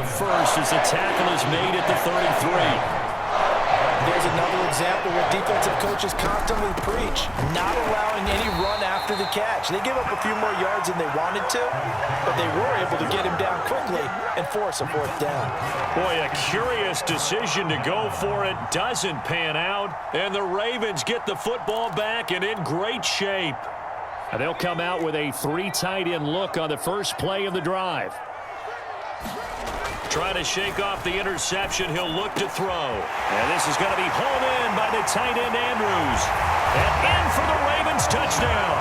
first as the tackle is made at the 33. There's another example where defensive coaches constantly preach, not allowing any run after the catch. They give up a few more yards than they wanted to, but they were able to get him down quickly and force a fourth down. Boy, a curious decision to go for it. Doesn't pan out, and the Ravens get the football back and in great shape. And they'll come out with a 3 tight end look on the first play of the drive. Trying to shake off the interception. He'll look to throw. And this is going to be hauled in by the tight end Andrews. And in for the Ravens touchdown.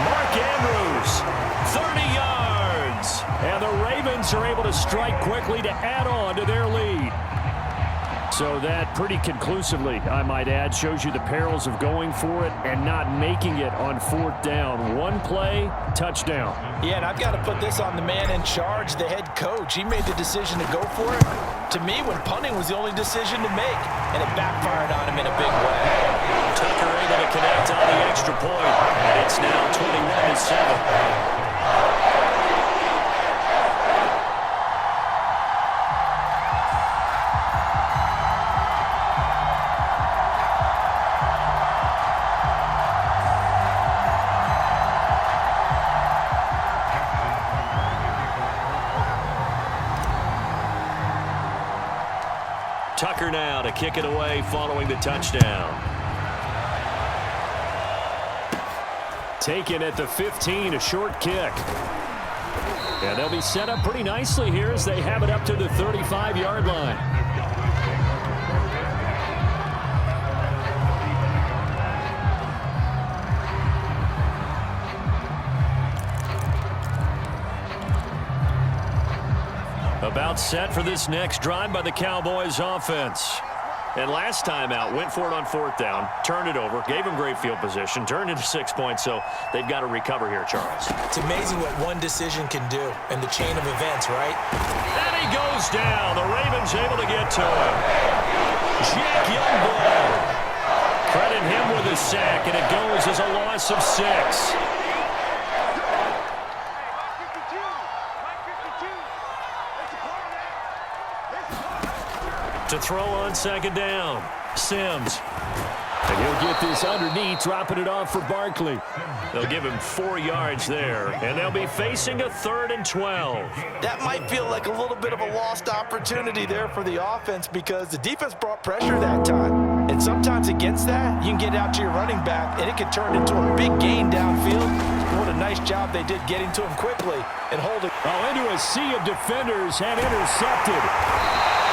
Mark Andrews, 30 yards. And the Ravens are able to strike quickly to add on to their lead. So that pretty conclusively, I might add, shows you the perils of going for it and not making it on fourth down. One play, touchdown. Yeah, and I've got to put this on the man in charge, the head coach. He made the decision to go for it. To me, when punting was the only decision to make, and it backfired on him in a big way. Tucker able to connect on the extra point, and it's now 21-7. Tucker now to kick it away following the touchdown. Taken at the 15, a short kick. And they'll be set up pretty nicely here as they have it up to the 35-yard line. About set for this next drive by the Cowboys offense. And last time out, went for it on fourth down, turned it over, gave them great field position, turned into 6 points, so they've got to recover here, Charles. It's amazing what one decision can do in the chain of events, right? And he goes down. The Ravens able to get to him. Jack Youngblood. Credit him with a sack, and it goes as a loss of 6. To throw on second down, Sims. And he'll get this underneath, dropping it off for Barkley. They'll give him 4 yards there, and they'll be facing a 3rd and 12. That might feel like a little bit of a lost opportunity there for the offense because the defense brought pressure that time. And sometimes against that, you can get out to your running back, and it can turn into a big gain downfield. What a nice job they did getting to him quickly and holding. Oh, into a sea of defenders and intercepted.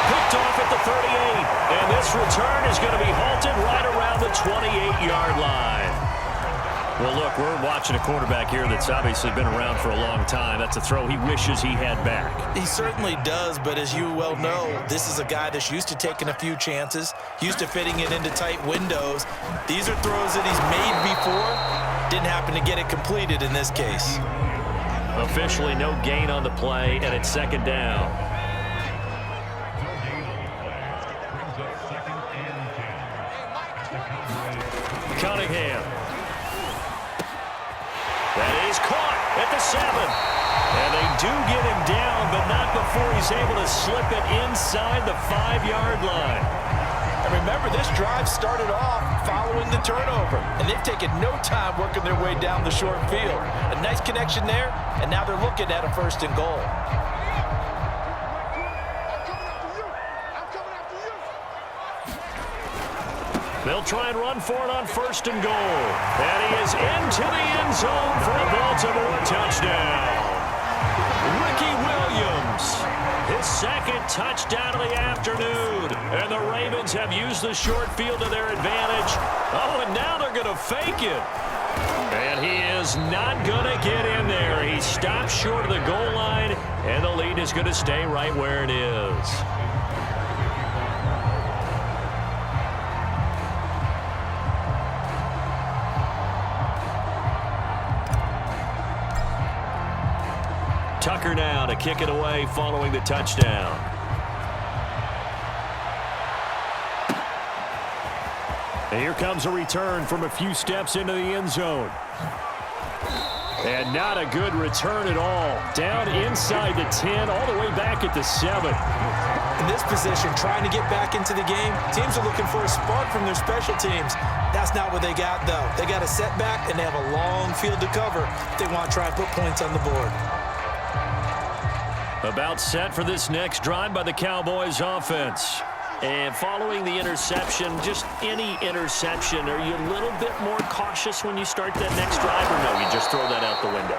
Picked off at the 38, and this return is going to be halted right around the 28-yard line. Well, look, we're watching a quarterback here that's obviously been around for a long time. That's a throw he wishes he had back. He certainly does, but as you well know, this is a guy that's used to taking a few chances, used to fitting it into tight windows. These are throws that he's made before. Didn't happen to get it completed in this case. Officially no gain on the play, and it's second down. Cunningham. That is caught at the 7. And they do get him down, but not before he's able to slip it inside the 5-yard line. And remember, this drive started off following the turnover, and they've taken no time working their way down the short field. A nice connection there, and now they're looking at a 1st and goal. They'll try and run for it on 1st and goal. And he is into the end zone for a Baltimore touchdown. Ricky Williams, his 2nd touchdown of the afternoon. And the Ravens have used the short field to their advantage. Oh, and now they're going to fake it. And he is not going to get in there. He stopped short of the goal line, and the lead is going to stay right where it is. Tucker now to kick it away following the touchdown. And here comes a return from a few steps into the end zone. And not a good return at all. Down inside the 10, all the way back at the 7. In this position, trying to get back into the game, teams are looking for a spark from their special teams. That's not what they got, though. They got a setback, and they have a long field to cover if they want to try and put points on the board. About set for this next drive by the Cowboys offense. And following the interception, just any interception, are you a little bit more cautious when you start that next drive, or no, you just throw that out the window?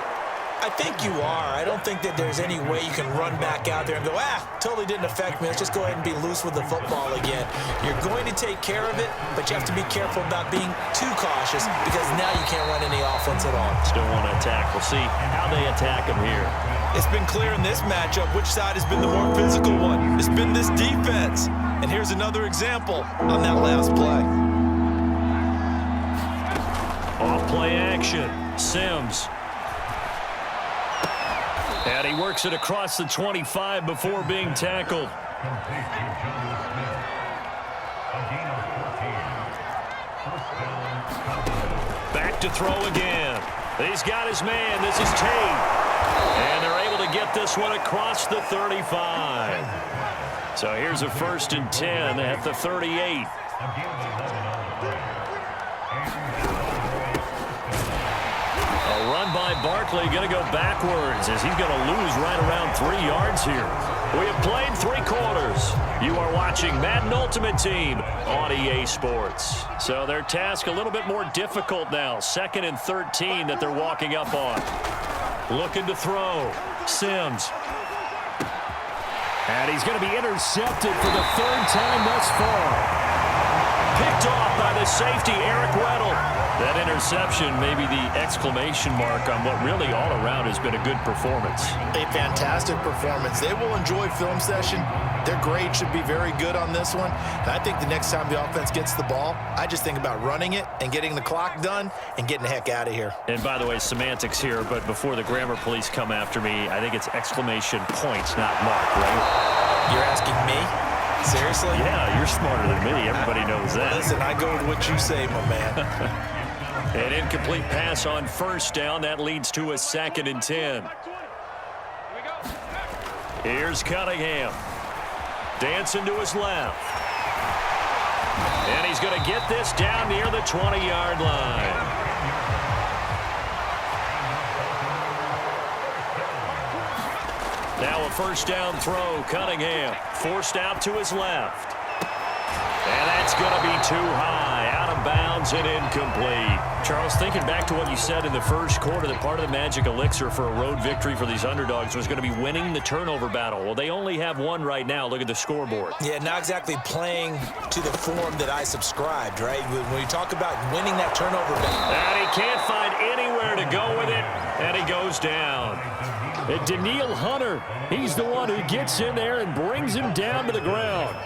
I think you are. I don't think that there's any way you can run back out there and go, totally didn't affect me. Let's just go ahead and be loose with the football again. You're going to take care of it, but you have to be careful about being too cautious because now you can't run any offense at all. Still want to attack. We'll see how they attack them here. It's been clear in this matchup which side has been the more physical one. It's been this defense. And here's another example on that last play. Off play action. Sims. And he works it across the 25 before being tackled. Back to throw again. He's got his man. This is Tate. And they're able to get this one across the 35. So here's a 1st and 10 at the 38. A run by Barkley, going to go backwards as he's going to lose right around 3 yards here. We have played 3 quarters. You are watching Madden Ultimate Team on EA Sports. So their task a little bit more difficult now. 2nd and 13 that they're walking up on. Looking to throw. Sims. And he's going to be intercepted for the 3rd time thus far. Picked off by the safety, Eric Weddle. That interception may be the exclamation mark on what really all around has been a good performance. A fantastic performance. They will enjoy film session. Their grade should be very good on this one. And I think the next time the offense gets the ball, I just think about running it and getting the clock done and getting the heck out of here. And by the way, semantics here, but before the grammar police come after me, I think it's exclamation points, not mark, right? You're asking me? Seriously? Yeah, you're smarter than me. Everybody knows that. Listen, I go with what you say, my man. An incomplete pass on 1st down. That leads to a 2nd and 10. Here's Cunningham. Dancing to his left. And he's going to get this down near the 20-yard line. Now a 1st down throw. Cunningham forced out to his left. And that's going to be too high, out of bounds and incomplete. Charles, thinking back to what you said in the 1st quarter, that part of the magic elixir for a road victory for these underdogs was going to be winning the turnover battle. Well, they only have one right now. Look at the scoreboard. Yeah, not exactly playing to the form that I subscribed, right? When you talk about winning that turnover battle. And he can't find anywhere to go with it, and he goes down. And Daniil Hunter, he's the one who gets in there and brings him down to the ground.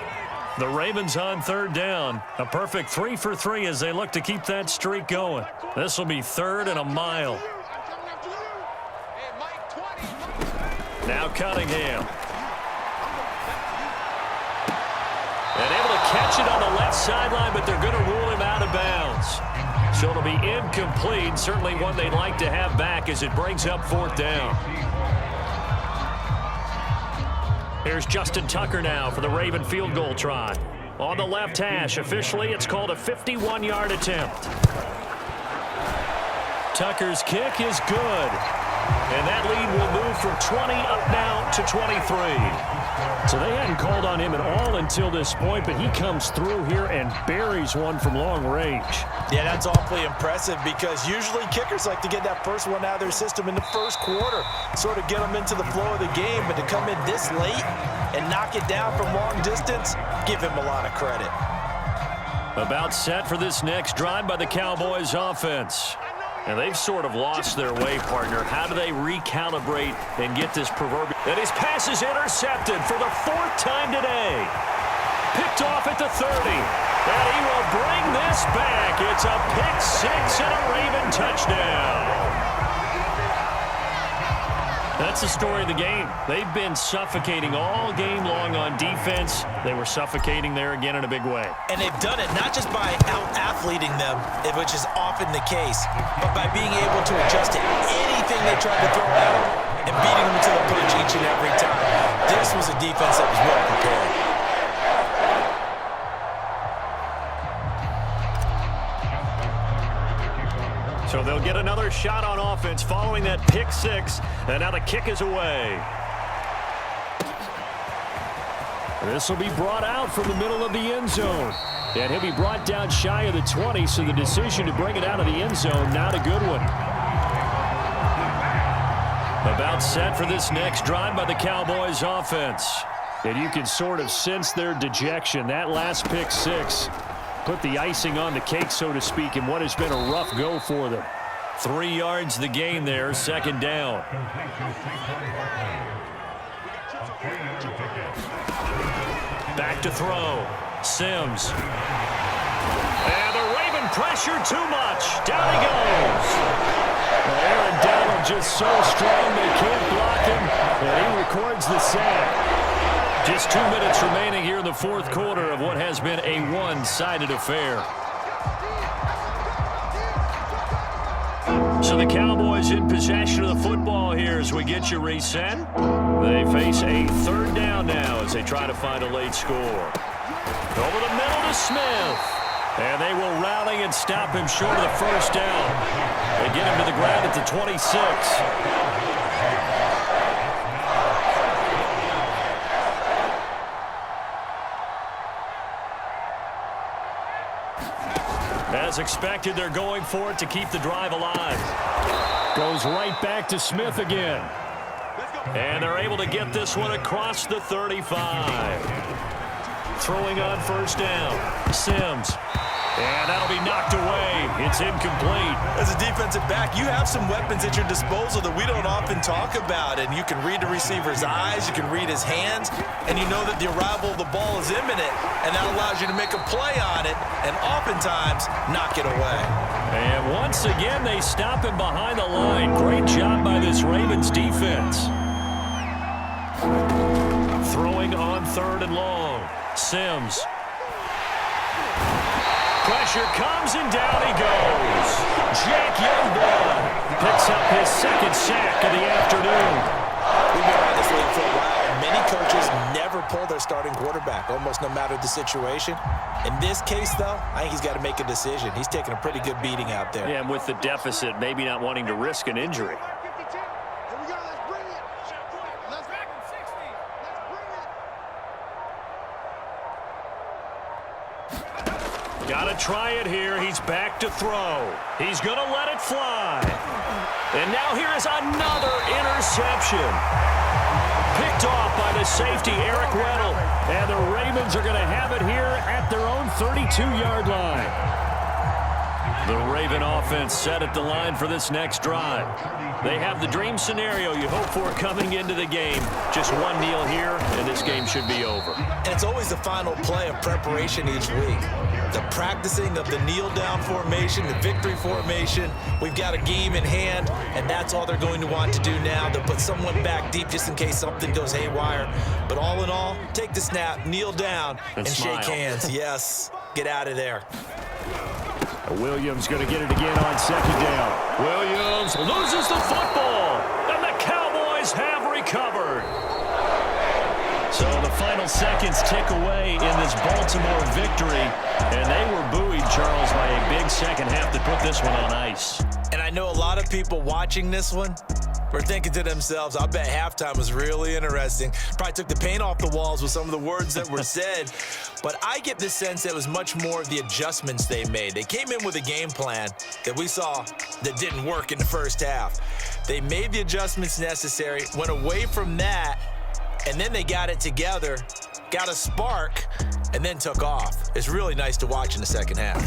The Ravens on 3rd down. A perfect 3 for 3 as they look to keep that streak going. This will be 3rd and a mile. Now Cunningham. And able to catch it on the left sideline, but they're going to rule him out of bounds. So it'll be incomplete. Certainly one they'd like to have back as it brings up 4th down. Here's Justin Tucker now for the Raven field goal try. On the left hash, officially, it's called a 51-yard attempt. Tucker's kick is good. And that lead will move from 20 up now to 23. So they hadn't called on him at all until this point, but he comes through here and buries one from long range. Yeah, that's awfully impressive because usually kickers like to get that first one out of their system in the 1st quarter, sort of get them into the flow of the game, but to come in this late and knock it down from long distance, give him a lot of credit. About set for this next drive by the Cowboys offense. And they've sort of lost their way, partner. How do they recalibrate and get this proverbial? And his pass is intercepted for the 4th time today. Picked off at the 30. And he will bring this back. It's a pick 6 and a Raven touchdown. That's the story of the game. They've been suffocating all game long on defense. They were suffocating there again in a big way. And they've done it not just by out-athleting them, which is often the case, but by being able to adjust to anything they tried to throw at them and beating them to the punch each and every time. This was a defense that was well prepared. So they'll get another shot on offense following that pick six, and now the kick is away. This will be brought out from the middle of the end zone. And he'll be brought down shy of the 20, so the decision to bring it out of the end zone, not a good one. About set for this next drive by the Cowboys offense. And you can sort of sense their dejection. That last pick six put the icing on the cake, so to speak, in what has been a rough go for them. 3 yards the gain there, second down. Back to throw. Sims. And the Raven pressure too much. Down he goes. Aaron Donald just so strong they can't block him, and he records the sack. Just 2 minutes remaining here in the fourth quarter of what has been a one-sided affair. So the Cowboys in possession of the football here as we get you reset. They face a third down now as they try to find a late score. Over the middle to Smith. And they will rally and stop him short of the first down. They get him to the ground at the 26. As expected, they're going for it to keep the drive alive. Goes right back to Smith again. And they're able to get this one across the 35. Throwing on first down. Sims. And that'll be knocked away. It's incomplete. As a defensive back, you have some weapons at your disposal that we don't often talk about. And you can read the receiver's eyes, you can read his hands, and you know that the arrival of the ball is imminent. And that allows you to make a play on it and oftentimes knock it away. And once again, they stop him behind the line. Great job by this Ravens defense. Throwing on third and long. Sims. Pressure comes and down he goes. Jack Youngblood picks up his second sack of the afternoon. We've been around this league for a while. Many coaches never pull their starting quarterback, almost no matter the situation. In this case, though, I think he's got to make a decision. He's taking a pretty good beating out there. Yeah, and with the deficit, maybe not wanting to risk an injury. Got to try it here. He's back to throw. He's going to let it fly. And now here is another interception. Picked off by the safety, Eric Weddle. And the Ravens are going to have it here at their own 32-yard line. The Raven offense set at the line for this next drive. They have the dream scenario you hope for coming into the game. Just one kneel here, and this game should be over. And it's always the final play of preparation each week. The practicing of the kneel-down formation, the victory formation. We've got a game in hand, and that's all they're going to want to do now. They'll put someone back deep just in case something goes haywire. But all in all, take the snap, kneel down, and shake hands. Yes, get out of there. Williams going to get it again on second down. Williams loses the football, and the Cowboys have recovered. So the final seconds tick away in this Baltimore victory, and they were buoyed, Charles, by a big second half that put this one on ice. And I know a lot of people watching this one were thinking to themselves, I bet halftime was really interesting. Probably took the paint off the walls with some of the words that were said. But I get the sense that it was much more of the adjustments they made. They came in with a game plan that we saw that didn't work in the first half. They made the adjustments necessary, went away from that, and then they got it together, got a spark, and then took off. It's really nice to watch in the second half.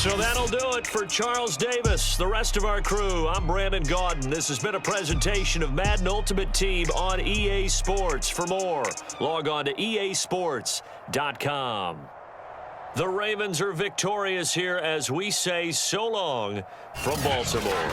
So that'll do it for Charles Davis, the rest of our crew. I'm Brandon Gaudin. This has been a presentation of Madden Ultimate Team on EA Sports. For more, log on to easports.com. The Ravens are victorious here as we say so long from Baltimore.